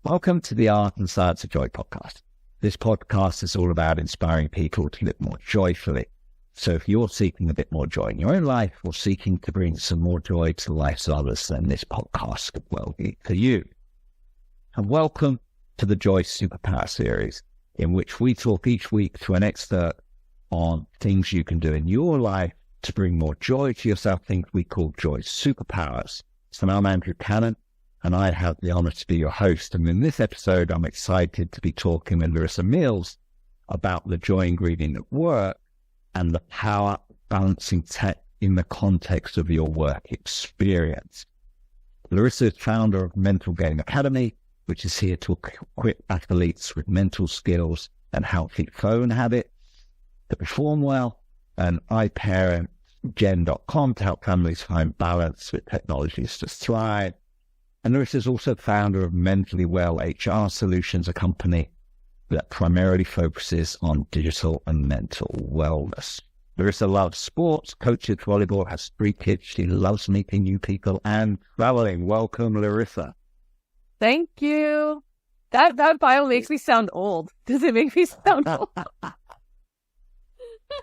Welcome to the Art and Science of Joy podcast. This podcast is all about inspiring people to live more joyfully. So if you're seeking a bit more joy in your own life or seeking to bring some more joy to the lives of others, then this podcast could well be for you. And welcome to the Joy Superpower series, in which we talk each week to an expert on things you can do in your life to bring more joy to yourself, things we call Joy Superpowers. So I'm Andrew Cannon, and I have the honor to be your host. And in this episode, I'm excited to be talking with Larissa Mills about the joy ingredient at work and the power of balancing tech in the context of your work experience. Larissa is founder of Mental Game Academy, which is here to equip athletes with mental skills and healthy phone habits to perform well, and iParentGen.com to help families find balance with technologies to thrive. And Larissa is also founder of Mentally Well HR Solutions, a company that primarily focuses on digital and mental wellness. Larissa loves sports, coaches volleyball, has 3 kids. She loves meeting new people and traveling. Welcome, Larissa. Thank you. That bio makes me sound old. Does it make me sound old?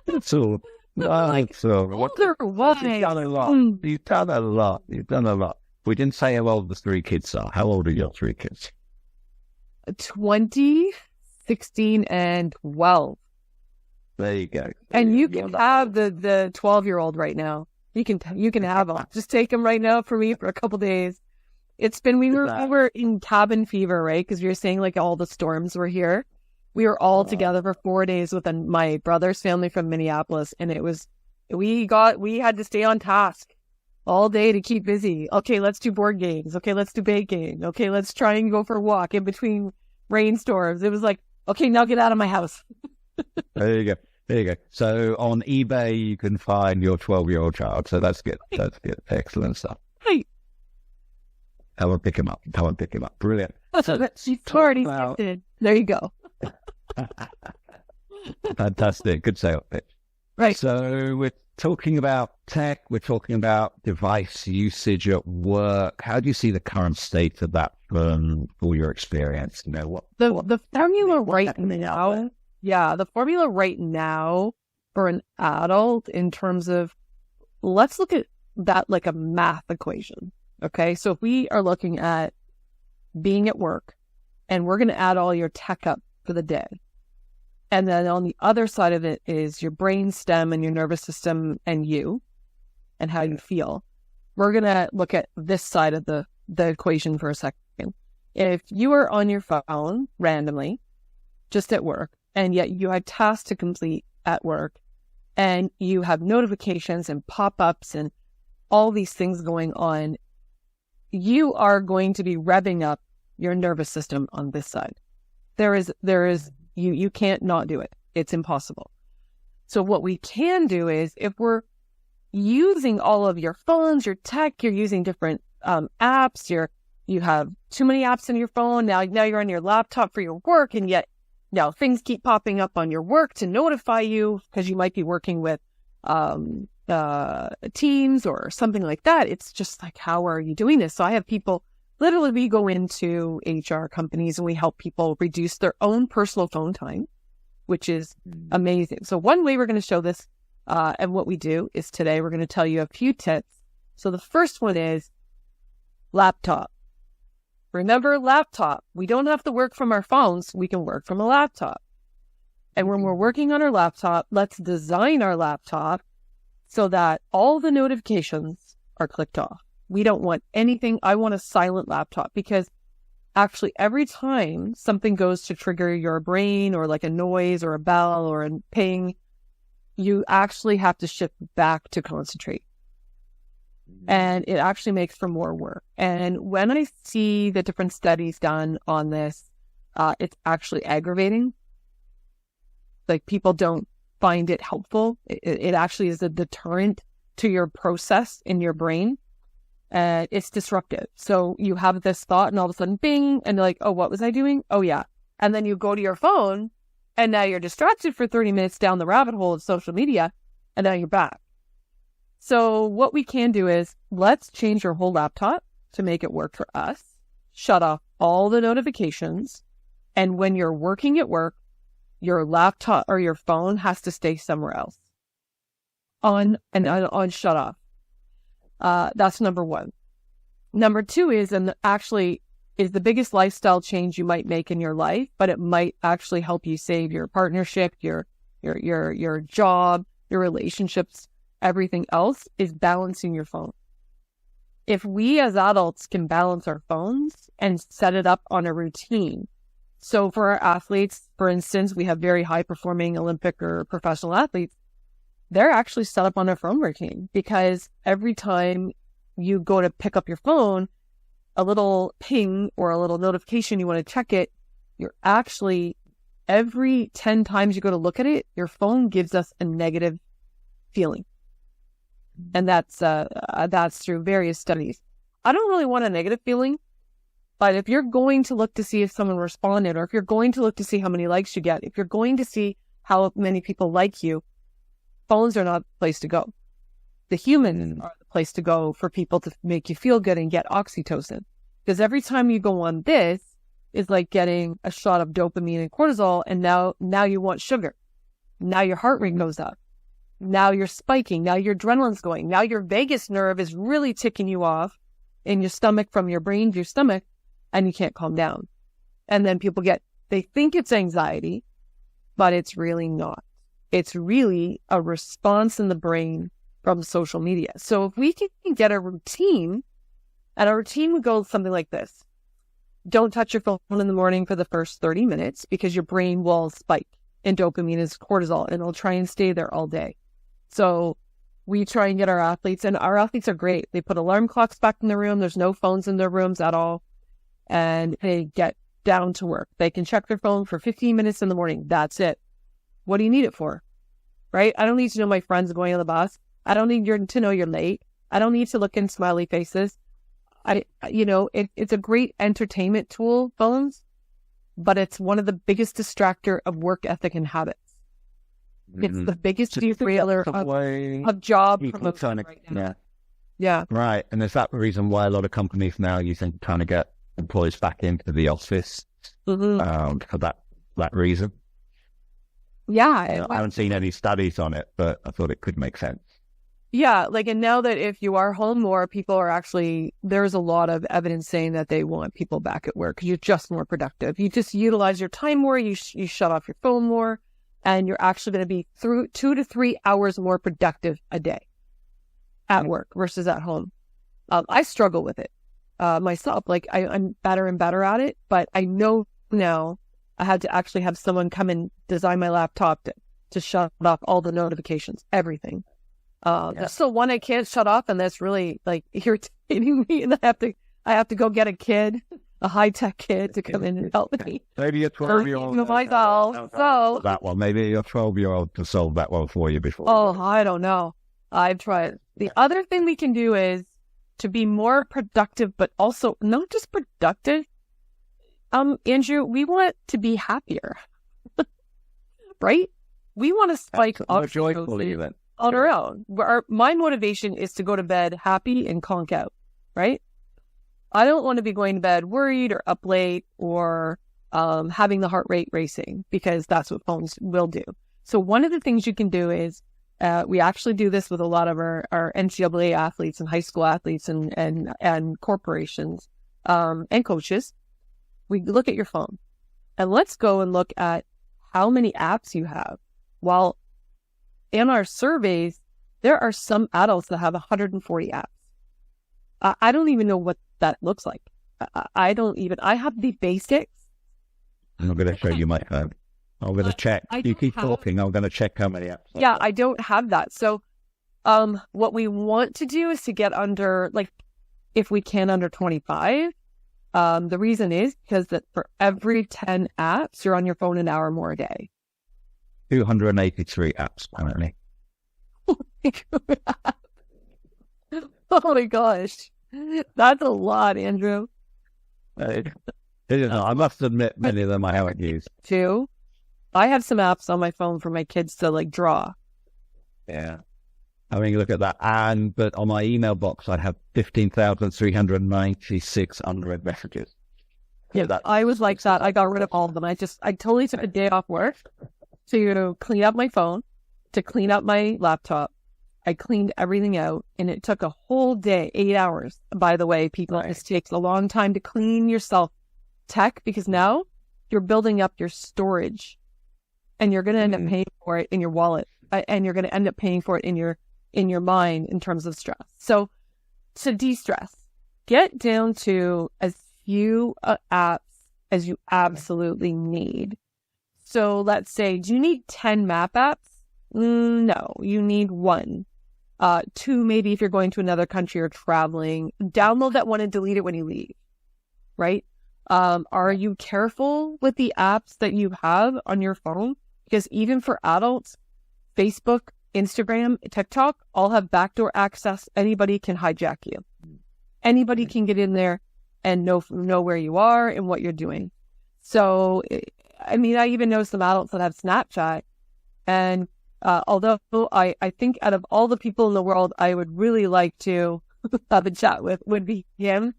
It's all. Like, so. Older, why? You've done a lot. You've done a lot. You've done a lot. We didn't say how old the 3 kids are. How old are your 3 kids? 20, 16, and 12. There you go. And you can have the 12-year-old right now. You can have them. Just take them right now for me for a couple days. It's been, we were in cabin fever, right? Because we were saying like all the storms were here. We were all together for 4 days with my brother's family from Minneapolis. And it was, we had to stay on task all day to keep busy. Okay, let's do board games. Okay, let's do baking. Okay, let's try and go for a walk in between rainstorms. It was like, okay, now get out of my house. There you go. There you go. So on eBay, you can find your 12-year-old child. So that's good. That's good. Excellent stuff. Right. I will pick him up. Brilliant. So she's already gifted. There you go. Fantastic. Good sales pitch. Right. So we're talking about tech. We're talking about device usage at work. How do you see the current state of that for your experience? You know, the formula right now. Yeah, the formula right now for an adult in terms of, let's look at that like a math equation. Okay, so if we are looking at being at work and we're going to add all your tech up for the day, and then on the other side of it is your brain stem and your nervous system and you and how you feel. We're going to look at this side of the equation for a second. If you are on your phone randomly, just at work, and yet you had tasks to complete at work, and you have notifications and pop-ups and all these things going on, you are going to be revving up your nervous system on this side. You can't not do it. It's impossible. So what we can do is, if we're using all of your phones, your tech, you're using different apps, you have too many apps on your phone, now you're on your laptop for your work, and yet now things keep popping up on your work to notify you because you might be working with teams or something like that. It's just like, how are you doing this? So I have people, literally we go into HR companies and we help people reduce their own personal phone time, which is amazing. So one way we're going to show this and what we do is today we're going to tell you a few tips. So the first one is laptop. Remember, laptop. We don't have to work from our phones. We can work from a laptop. And when we're working on our laptop, let's design our laptop so that all the notifications are clicked off. We don't want anything. I want a silent laptop, because actually every time something goes to trigger your brain, or like a noise or a bell or a ping, you actually have to shift back to concentrate. And it actually makes for more work. And when I see the different studies done on this, it's actually aggravating. Like, people don't find it helpful. It actually is a deterrent to your process in your brain. It's disruptive. So you have this thought and all of a sudden, bing, and you're like, oh, what was I doing? Oh, yeah. And then you go to your phone and now you're distracted for 30 minutes down the rabbit hole of social media, and now you're back. So what we can do is, let's change your whole laptop to make it work for us. Shut off all the notifications. And when you're working at work, your laptop or your phone has to stay somewhere else. On shut off. That's number one. Number two is, and actually is the biggest lifestyle change you might make in your life, but it might actually help you save your partnership, your job, your relationships, everything else, is balancing your phone. If we as adults can balance our phones and set it up on a routine. So for our athletes, for instance, we have very high performing Olympic or professional athletes. They're actually set up on their phone routine, because every time you go to pick up your phone, a little ping or a little notification, you want to check it, you're actually, every 10 times you go to look at it, your phone gives us a negative feeling. And that's through various studies. I don't really want a negative feeling, but if you're going to look to see if someone responded, or if you're going to look to see how many likes you get, if you're going to see how many people like you, phones are not the place to go. The humans are the place to go for people to make you feel good and get oxytocin. Because every time you go on this, is like getting a shot of dopamine and cortisol, and now you want sugar. Now your heart rate goes up. Now you're spiking. Now your adrenaline's going. Now your vagus nerve is really ticking you off in your stomach, from your brain to your stomach, and you can't calm down. And then people they think it's anxiety, but it's really not. It's really a response in the brain from social media. So if we can get a routine, and a routine would go something like this. Don't touch your phone in the morning for the first 30 minutes, because your brain will spike in dopamine and cortisol, and it'll try and stay there all day. So we try and get our athletes, and our athletes are great. They put alarm clocks back in the room. There's no phones in their rooms at all. And they get down to work. They can check their phone for 15 minutes in the morning. That's it. What do you need it for? Right? I don't need to know my friends going on the bus. I don't need to know you're late. I don't need to look in smiley faces. It's a great entertainment tool, phones, but it's one of the biggest distractor of work ethic and habits. It's the biggest derailer of job promotion right now. Yeah. Right. And is that the reason why a lot of companies now, you think, trying to get employees back into the office for that reason? Yeah. I haven't seen any studies on it, but I thought it could make sense. Yeah. And now that if you are home more, people are actually, there's a lot of evidence saying that they want people back at work because you're just more productive. You just utilize your time more. You shut off your phone more, and you're actually going to be through 2 to 3 hours more productive a day at work versus at home. I struggle with it myself. Like I'm better and better at it, but I know now I had to actually have someone come and design my laptop to shut off all the notifications, everything. There's still one I can't shut off, and that's really like irritating me. And I have to go get a kid, a high-tech kid, to come in and help me. Maybe a 12-year-old. So that one. Maybe a 12-year-old to solve that one for you before. Oh, I don't know. I've tried. The other thing we can do is to be more productive, but also not just productive. Andrew, we want to be happier, right? We want to spike oxytocin on our own. My motivation is to go to bed happy and conk out, right? I don't want to be going to bed worried or up late or having the heart rate racing, because that's what phones will do. So one of the things you can do is we actually do this with a lot of our NCAA athletes and high school athletes and corporations and coaches. We look at your phone, and let's go and look at how many apps you have. While in our surveys, there are some adults that have 140 apps. I don't even know what that looks like. I have the basics. I'm going to show you my phone. I'm going to check. You keep talking. I'm going to check how many apps. Yeah, I don't have that. So what we want to do is to get under, like, if we can, under 25. The reason is because that for every 10 apps, you're on your phone an hour more a day. 283 apps, apparently. Oh my gosh. That's a lot, Andrew. I must admit, many of them I haven't used. Too. I have some apps on my phone for my kids to like draw. Yeah. I mean, look at that. But on my email box, I have 15,396 unread messages. Yeah, I was like that. I got rid of all of them. I totally took a day off work to clean up my phone, to clean up my laptop. I cleaned everything out, and it took a whole day, 8 hours. By the way, people, it takes a long time to clean yourself tech, because now you're building up your storage, and you're going to end up paying for it in your wallet, and you're going to end up paying for it in your mind in terms of stress. So to de-stress, get down to as few apps as you absolutely need. So let's say, do you need 10 map apps? No, you need 1. 2, maybe if you're going to another country or traveling. Download that one and delete it when you leave, right? Are you careful with the apps that you have on your phone? Because even for adults, Facebook, Instagram, TikTok all have backdoor access. Anybody can hijack you. Anybody can get in there and know where you are and what you're doing. So, I mean, I even know some adults that have Snapchat, and although I think out of all the people in the world, I would really like to have a chat with would be him,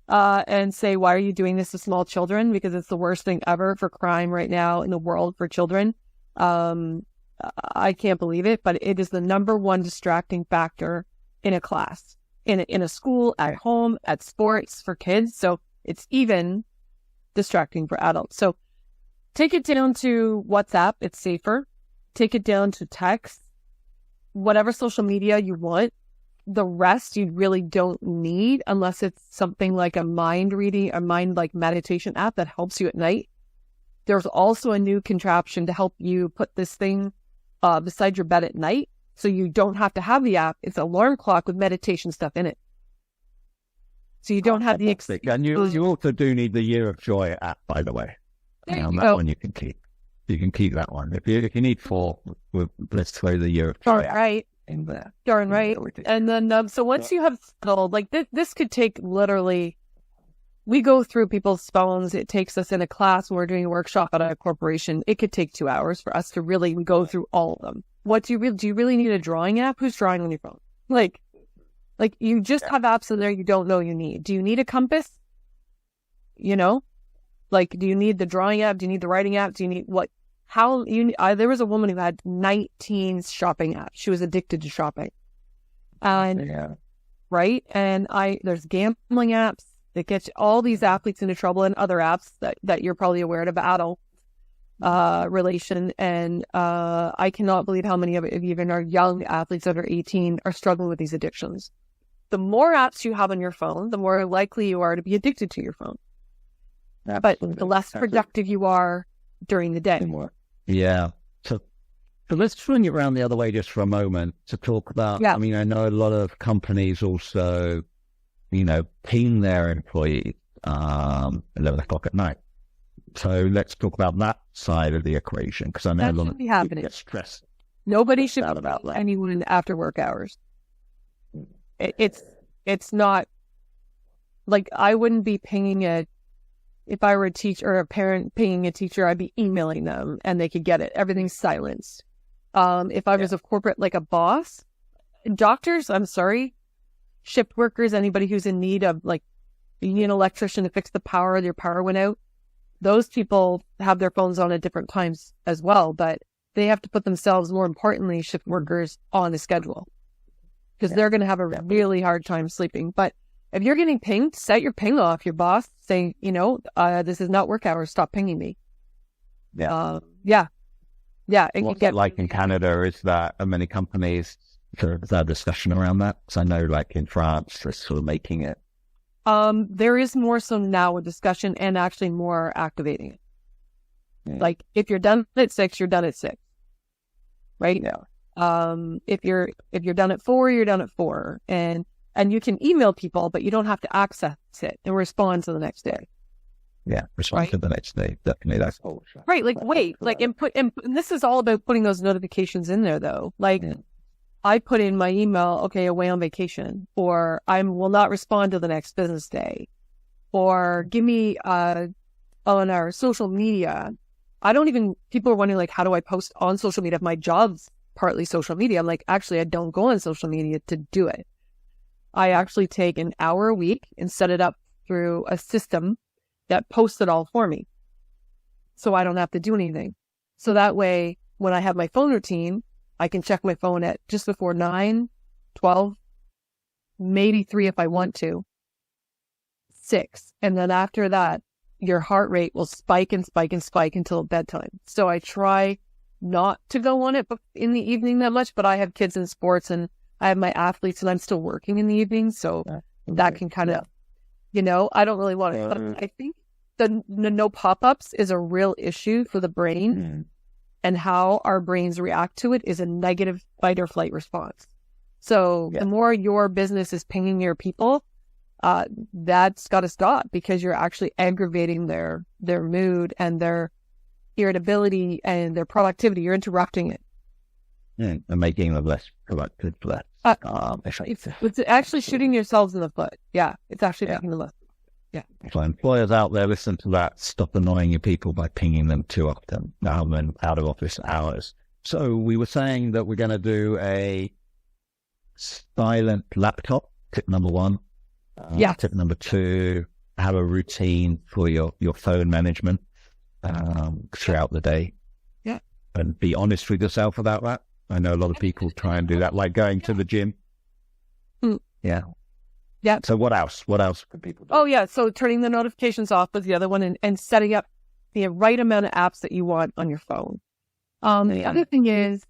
and say, why are you doing this to small children? Because it's the worst thing ever for crime right now in the world for children. I can't believe it, but it is the number one distracting factor in a class, in a school, at home, at sports for kids. So it's even distracting for adults. So take it down to WhatsApp. It's safer. Take it down to text, whatever social media you want. The rest you really don't need unless it's something like a mind reading, a mind like meditation app that helps you at night. There's also a new contraption to help you put this thing beside your bed at night, so you don't have to have the app. It's an alarm clock with meditation stuff in it. So you don't have the... And you also do need the Year of Joy app, by the way. That one you can keep. You can keep that one. If you need 4, let's throw the Year of Joy app. Right. Darn right. And then, so once you have settled, like this could take literally, we go through people's phones. It takes us in a class when we're doing a workshop at a corporation. It could take 2 hours for us to really go through all of them. What do you really need a drawing app? Who's drawing on your phone? Like you just have apps in there you don't know you need. Do you need a compass? You know, like, do you need the drawing app? Do you need the writing app? Do you need what? There was a woman who had 19 shopping apps. She was addicted to shopping. And right. And there's gambling apps that get all these athletes into trouble, and other apps that you're probably aware of, adult relation. And I cannot believe how many of even our young athletes under 18 are struggling with these addictions. The more apps you have on your phone, the more likely you are to be addicted to your phone. Absolutely. But the less productive you are during the day. Yeah. So let's swing it around the other way just for a moment to talk about, I mean, I know a lot of companies also, ping their employees 11 o'clock at night. So let's talk about that side of the equation, because I know a lot of people get stressed. Nobody should be about anyone after work hours. It's not, like, I wouldn't be pinging if I were a teacher or a parent pinging a teacher, I'd be emailing them and they could get it. Everything's silenced. If I was a corporate, like a boss, doctors, I'm sorry, shift workers, anybody who's in need of, like, you need an electrician to fix the power, your power went out. Those people have their phones on at different times as well, but they have to put themselves, more importantly, shift workers, on the schedule, because they're going to have a really hard time sleeping. But if you're getting pinged, set your ping off. Your boss saying, this is not work hours. Stop pinging me. Yeah. It What's can get it like in Canada? Is that many companies, is there a discussion around that? Because I know, like in France, they're sort of making it. There is more so now a discussion, and actually more activating it. Yeah. Like, if you're done at 6, you're done at 6. Right? Yeah. If you're done at 4, you're done at 4. And you can email people, but you don't have to access it and respond to the next day. Yeah, respond to the next day. Definitely. That's right. Like, wait, like, and this is all about putting those notifications in there, though. Like, I put in my email, okay, away on vacation, or I will not respond to the next business day, or give me on our social media. People are wondering, like, how do I post on social media? If my job's partly social media, I'm like, actually, I don't go on social media to do it. I actually take an hour a week and set it up through a system that posts it all for me. So I don't have to do anything. So that way, when I have my phone routine, I can check my phone at just before 9, 12, maybe 3 if I want to, 6. And then after that, your heart rate will spike and spike and spike until bedtime. So I try not to go on it in the evening that much, but I have kids in sports and I have my athletes and I'm still working in the evening. So that can kind of, I don't really want it. But I think the no pop-ups is a real issue for the brain, and how our brains react to it is a negative fight or flight response. So the more your business is pinging your people, that's got to stop, because you're actually aggravating their mood and their irritability and their productivity. You're interrupting it. And making them less productive, less it's actually shooting yourselves in the foot. Yeah, it's actually making them less. Yeah. So employers out there, listen to that. Stop annoying your people by pinging them too often out of office hours. So we were saying that we're going to do a silent laptop, tip number 1. Tip number 2, have a routine for your phone management throughout the day. Yeah. And be honest with yourself about that. I know a lot of people try and do that, like going to the gym. Yeah. Yeah. So what else? What else can people do? Oh, yeah. So turning the notifications off was the other one, and setting up the right amount of apps that you want on your phone. The other thing is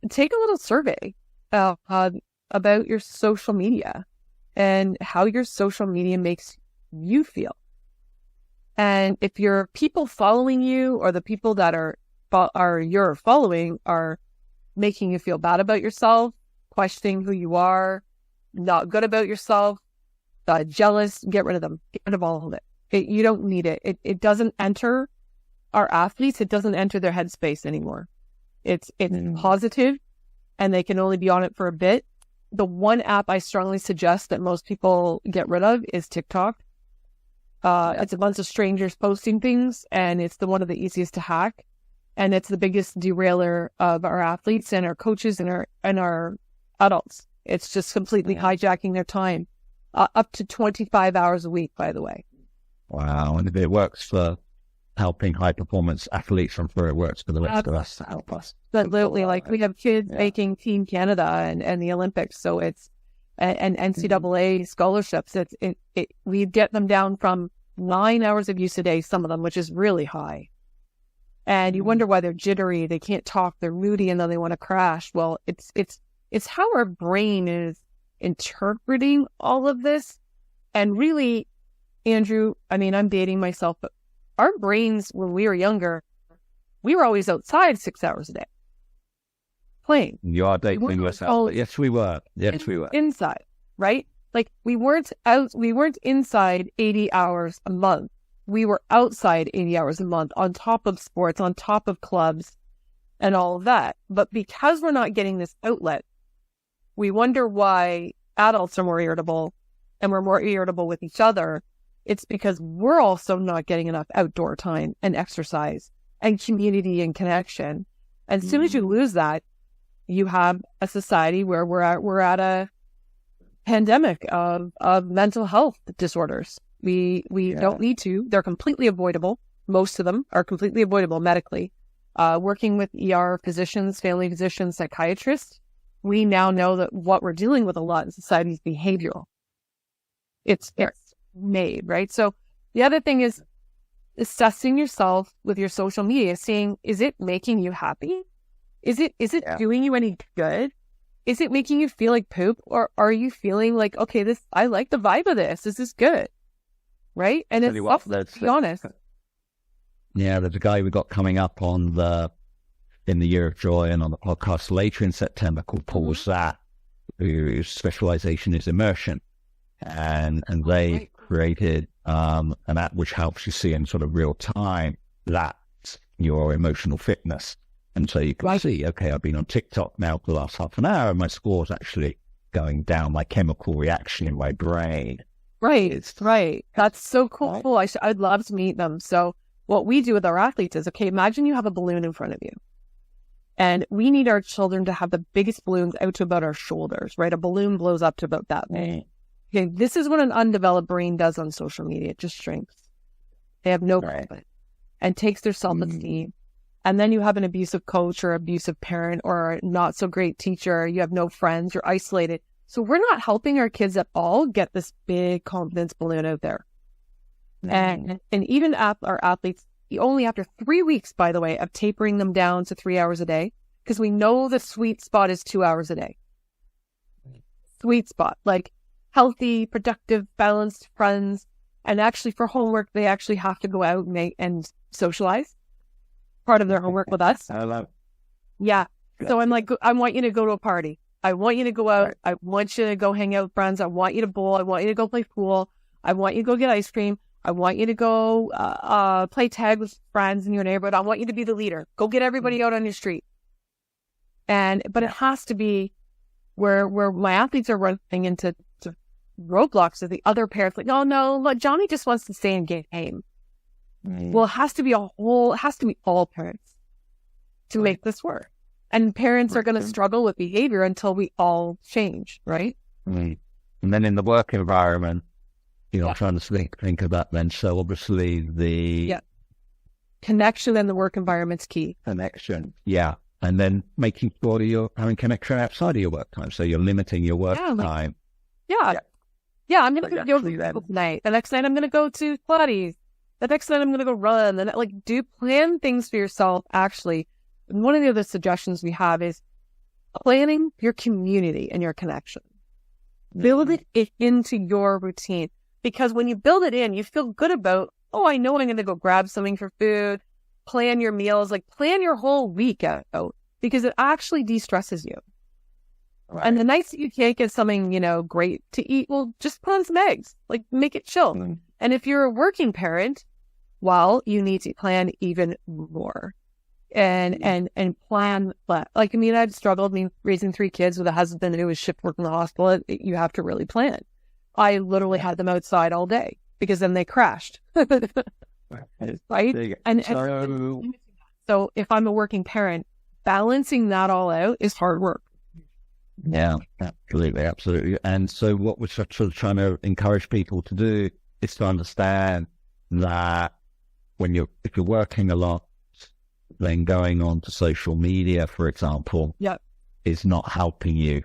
take a little survey about your social media and how your social media makes you feel. And if your people following you, or the people that you're following, are making you feel bad about yourself, questioning who you are, not good about yourself, jealous, get rid of them. Get rid of all of it. You don't need it. It doesn't enter our athletes. It doesn't enter their headspace anymore. It's positive, and they can only be on it for a bit. The one app I strongly suggest that most people get rid of is TikTok. It's a bunch of strangers posting things, and it's one of the easiest to hack. And it's the biggest derailer of our athletes and our coaches and our adults. It's just completely hijacking their time, up to 25 hours a week, by the way. Wow. And if it works for helping high-performance athletes, I'm sure it works for the rest of us to help us. Absolutely. Like, we have kids making Team Canada and the Olympics, so it's and NCAA scholarships. We get them down from 9 hours of use a day, some of them, which is really high. And you wonder why they're jittery, they can't talk, they're moody, and then they want to crash. Well, it's how our brain is interpreting all of this. And really, Andrew, I mean, I'm dating myself, but our brains, when we were younger, we were always outside 6 hours a day playing. You are dating yourself. Yes, we were. Yes, we were. Inside, right? Like, we weren't inside 80 hours a month. We were outside 80 hours a month, on top of sports, on top of clubs and all of that. But because we're not getting this outlet, we wonder why adults are more irritable, and we're more irritable with each other. It's because we're also not getting enough outdoor time and exercise and community and connection. And as soon as you lose that, you have a society where we're at a pandemic of mental health disorders. We don't need to. They're completely avoidable. Most of them are completely avoidable medically. Working with ER physicians, family physicians, psychiatrists, we now know that what we're dealing with a lot in society is behavioral. It's made, right? So the other thing is assessing yourself with your social media, seeing, is it making you happy? Is it doing you any good? Is it making you feel like poop? Or are you feeling like, okay, I like the vibe of this. This is good. Right? And it's tough, to be honest. Yeah, there's a guy we got coming up in the Year of Joy and on the podcast later in September called Paul Zatt, whose specialization is immersion. And they created an app which helps you see in sort of real time that your emotional fitness. And so you can see, okay, I've been on TikTok now for the last half an hour, and my score's actually going down, my chemical reaction in my brain. Right. That's so cool. Right. I'd love to meet them. So what we do with our athletes is, okay, imagine you have a balloon in front of you. And we need our children to have the biggest balloons out to about our shoulders, right? A balloon blows up to about that way. Okay, this is what an undeveloped brain does on social media. It just shrinks. They have no confidence and takes their self-esteem. And then you have an abusive coach or abusive parent or a not so great teacher. You have no friends. You're isolated. So we're not helping our kids at all get this big confidence balloon out there. And even our athletes, only after 3 weeks, by the way, of tapering them down to 3 hours a day, because we know the sweet spot is 2 hours a day. Sweet spot, like healthy, productive, balanced friends. And actually for homework, they actually have to go out and socialize. Part of their homework with us. I love it. Yeah. So I'm like, I want you to go to a party. I want you to go out. I want you to go hang out with friends. I want you to bowl. I want you to go play pool. I want you to go get ice cream. I want you to go play tag with friends in your neighborhood. I want you to be the leader. Go get everybody out on your street. But it has to be where my athletes are running into roadblocks of the other parents. Like, oh no, look, Johnny just wants to stay in game. Well, it has to be all parents to make this work. And parents are going to struggle with behavior until we all change, right? And then in the work environment, I'm trying to think about then. So obviously the connection in the work environment's key. Connection, yeah. And then making sure that you're having connection outside of your work time. So you're limiting your work time. Yeah, I'm going to go tonight. The next night I'm going to go to Pilates. The next night I'm going to go run. And do plan things for yourself, actually. And one of the other suggestions we have is planning your community and your connection. Build it into your routine. Because when you build it in, you feel good about, I know I'm going to go grab something for food. Plan your meals, plan your whole week out. Because it actually de-stresses you. Right. And the nights that you can't get something, great to eat, well, just put on some eggs. Make it chill. And if you're a working parent, you need to plan even more. And plan that. I've struggled raising 3 kids with a husband who was shift work in the hospital. You have to really plan. I literally had them outside all day because then they crashed. Right? So if I'm a working parent, balancing that all out is hard work. Yeah, absolutely. And so what we're sort of trying to encourage people to do is to understand that if you're working a lot, then going on to social media, for example, is not helping you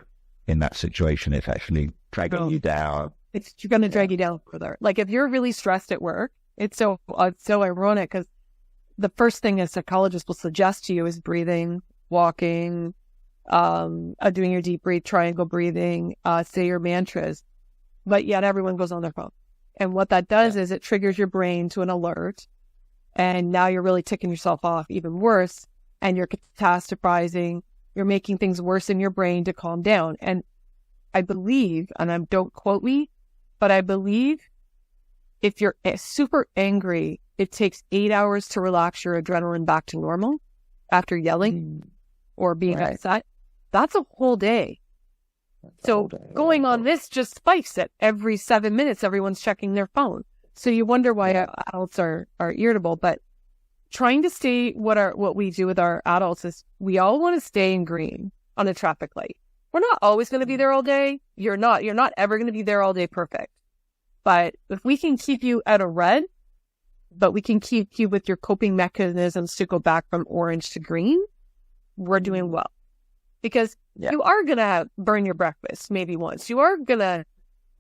in that situation. It's actually dragging you down. It's going to drag you down further. If you're really stressed at work, it's so ironic because the first thing a psychologist will suggest to you is breathing, walking, doing your deep breathe, triangle breathing, say your mantras, but yet everyone goes on their phone. And what that does is it triggers your brain to an alert. And now you're really ticking yourself off even worse. And you're catastrophizing. You're making things worse in your brain to calm down. And I believe, and don't quote me, but I believe if you're super angry, it takes 8 hours to relax your adrenaline back to normal after yelling or being upset. That's a whole day. Going on this just spikes it. Every 7 minutes, everyone's checking their phone. So you wonder why adults are irritable. But trying to stay, what we do with our adults is we all want to stay in green on a traffic light. We're not always going to be there all day. You're not ever going to be there all day perfect. But if we can keep you out of red, but we can keep you with your coping mechanisms to go back from orange to green, we're doing well. Because you are going to burn your breakfast maybe once. You are going to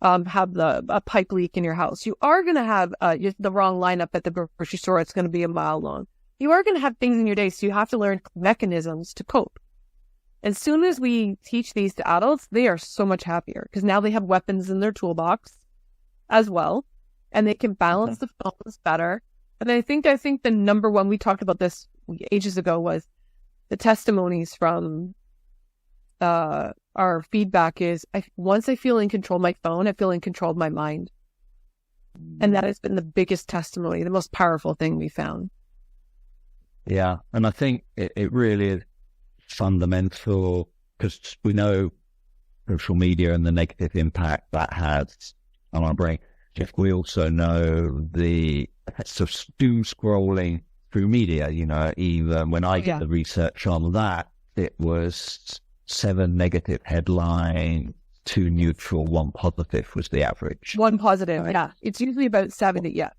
have a pipe leak in your house. You are going to have the wrong lineup at the grocery store. It's going to be a mile long. You are going to have things in your day. So you have to learn mechanisms to cope. As soon as we teach these to adults, they are so much happier because now they have weapons in their toolbox as well. And they can balance the phones better. And I think the number one, we talked about this ages ago, was the testimonies from our feedback is, once I feel in control of my phone, I feel in control of my mind. And that has been the biggest testimony, the most powerful thing we found. Yeah. And I think it really is fundamental because we know social media and the negative impact that has on our brain. We also know the effects of doom scrolling through media. Even when I did the research on that, it was 7 negative headlines, 2 neutral, 1 positive was the average. 1 positive, right? Yeah. It's usually about 70, yeah.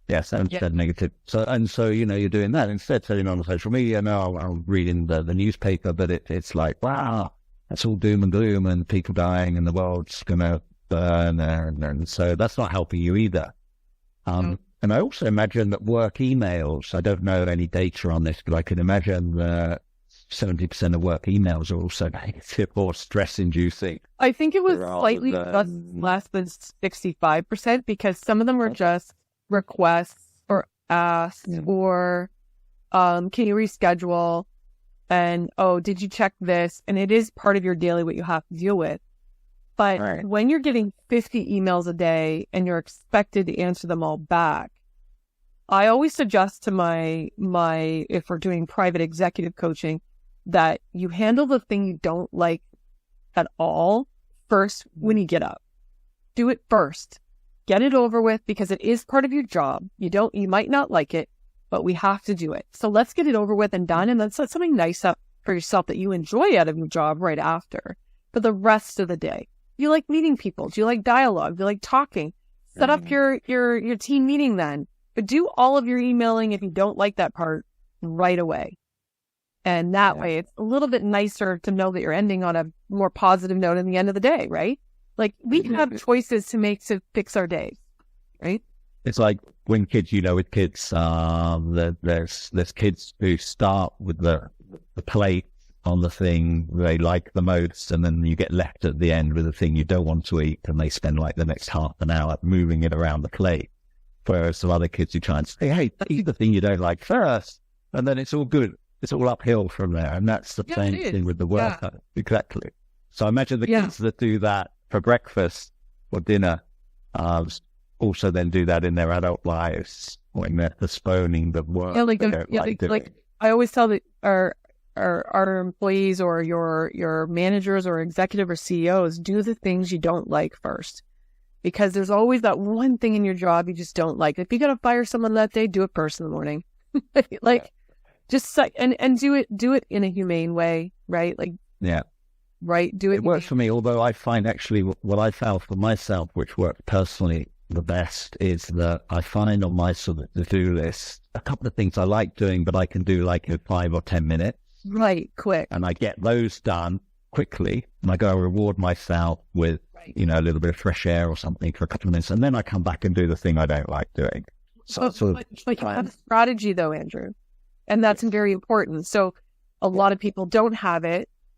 Yeah, 7% negative. So, you're doing that instead, selling on social media. No, I'm reading the newspaper, but it's like, wow, that's all doom and gloom and people dying and the world's going to burn. And so that's not helping you either. And I also imagine that work emails, I don't know any data on this, but I can imagine that 70% of work emails are also negative or stress-inducing. I think it was slightly less than 65% because some of them were just requests or asks or can you reschedule? And, did you check this? And it is part of your daily what you have to deal with. But when you're getting 50 emails a day and you're expected to answer them all back, I always suggest to my if we're doing private executive coaching, that you handle the thing you don't like at all first when you get up. Do it first. Get it over with because it is part of your job. You might not like it, but we have to do it. So let's get it over with and done. And then set something nice up for yourself that you enjoy out of your job right after for the rest of the day. Do you like meeting people? Do you like dialogue? Do you like talking? Set up your team meeting then. But do all of your emailing if you don't like that part right away. And that way it's a little bit nicer to know that you're ending on a more positive note at the end of the day, right? Like we have choices to make to fix our days, right? It's like when kids, with kids, there's kids who start with the plate on the thing they like the most, and then you get left at the end with the thing you don't want to eat, and they spend like the next half an hour moving it around the plate. Whereas some other kids who try and say, hey, eat the thing you don't like first, and then it's all good. It's all uphill from there. And that's the same thing with the work. Yeah. Exactly. So I imagine the kids that do that for breakfast or dinner also then do that in their adult lives when they're postponing the work. Like I always tell our employees or your managers or executive or CEOs, do the things you don't like first. Because there's always that one thing in your job you just don't like. If you got to fire someone that day, do it first in the morning. Just and do it in a humane way, right? Right. Do it. It works for me. Although I find actually what I found for myself, which worked personally the best, is that I find on my sort of to-do list a couple of things I like doing, but I can do like in 5 or 10 minutes. Right. Quick. And I get those done quickly, and I go reward myself with a little bit of fresh air or something for a couple of minutes, and then I come back and do the thing I don't like doing. So but you have a strategy though, Andrew. And that's very important. So a lot of people don't have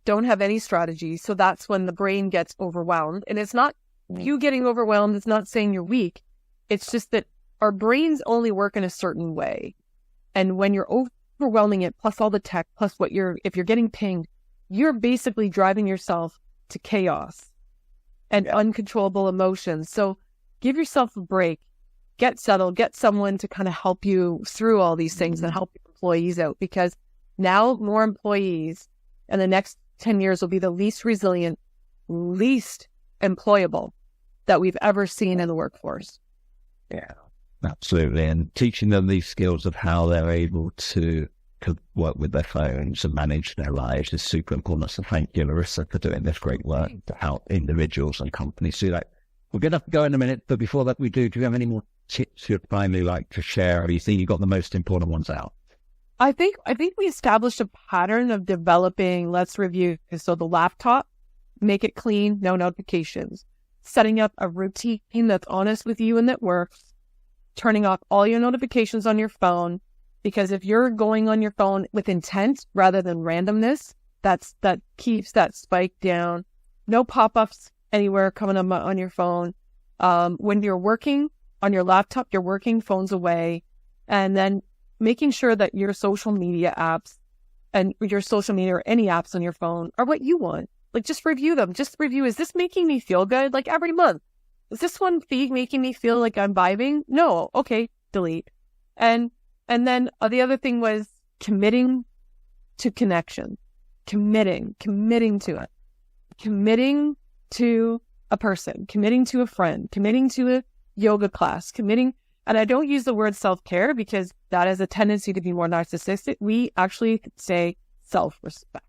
any strategy. So that's when the brain gets overwhelmed. And it's not you getting overwhelmed. It's not saying you're weak. It's just that our brains only work in a certain way. And when you're overwhelming it, plus all the tech, plus if you're getting pinged, you're basically driving yourself to chaos and uncontrollable emotions. So give yourself a break, get settled, get someone to kind of help you through all these things and help employees out, because now more employees in the next 10 years will be the least resilient, least employable that we've ever seen in the workforce. Yeah, absolutely. And teaching them these skills of how they're able to work with their phones and manage their lives is super important. So thank you, Larissa, for doing this great work to help individuals and companies do that. We're going to have to go in a minute, but before that do you have any more tips you'd finally like to share? Or you think you got the most important ones out? I think we established a pattern of developing, let's review. So the laptop, make it clean, no notifications. Setting up a routine that's honest with you and that works. Turning off all your notifications on your phone, because if you're going on your phone with intent rather than randomness, that keeps that spike down. No pop-ups anywhere coming up on your phone. When you're working on your laptop, you're working, phones away. And then making sure that your social media apps and your social media or any apps on your phone are what you want. Like, just review them. Just review, is this making me feel good? Like every month. Is this one feed making me feel like I'm vibing? No. Okay, delete. And then the other thing was committing to connection. Committing to it. Committing to a person. Committing to a friend. Committing to a yoga class. And I don't use the word self-care because that has a tendency to be more narcissistic. We actually say self-respect,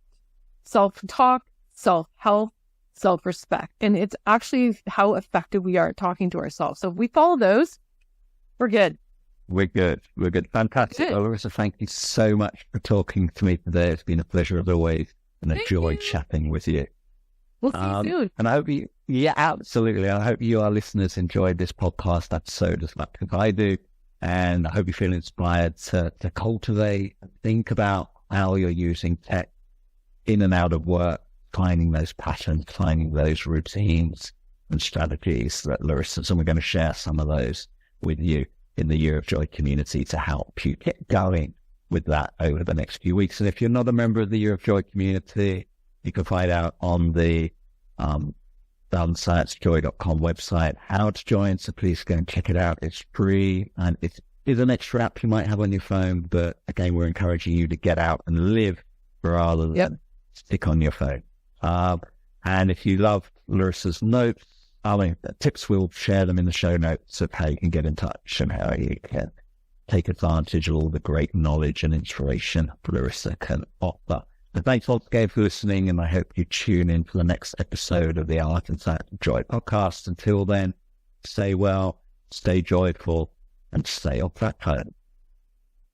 self-talk, self-help, self-respect. And it's actually how effective we are at talking to ourselves. So if we follow those, we're good. We're good. We're good. Fantastic. Good. Well, Larissa, thank you so much for talking to me today. It's been a pleasure as always and a joy chatting with you. We'll see you soon. And I hope absolutely. I hope you, our listeners, enjoyed this podcast episode as much as I do. And I hope you feel inspired to cultivate and think about how you're using tech in and out of work, finding those patterns, finding those routines and strategies that Larissa's, and we're going to share some of those with you in the Year of Joy community to help you get going with that over the next few weeks. And if you're not a member of the Year of Joy community, you can find out on the sciencesjoy.com website how to join. So please go and check it out. It's free and it is an extra app you might have on your phone. But again, we're encouraging you to get out and live rather than stick on your phone. And if you love Larissa's notes, the tips, we'll share them in the show notes of how you can get in touch and how you can take advantage of all the great knowledge and inspiration Larissa can offer. And thanks once again for listening, and I hope you tune in for the next episode of the Art and Science of Joy podcast. Until then, stay well, stay joyful, and stay off that cone.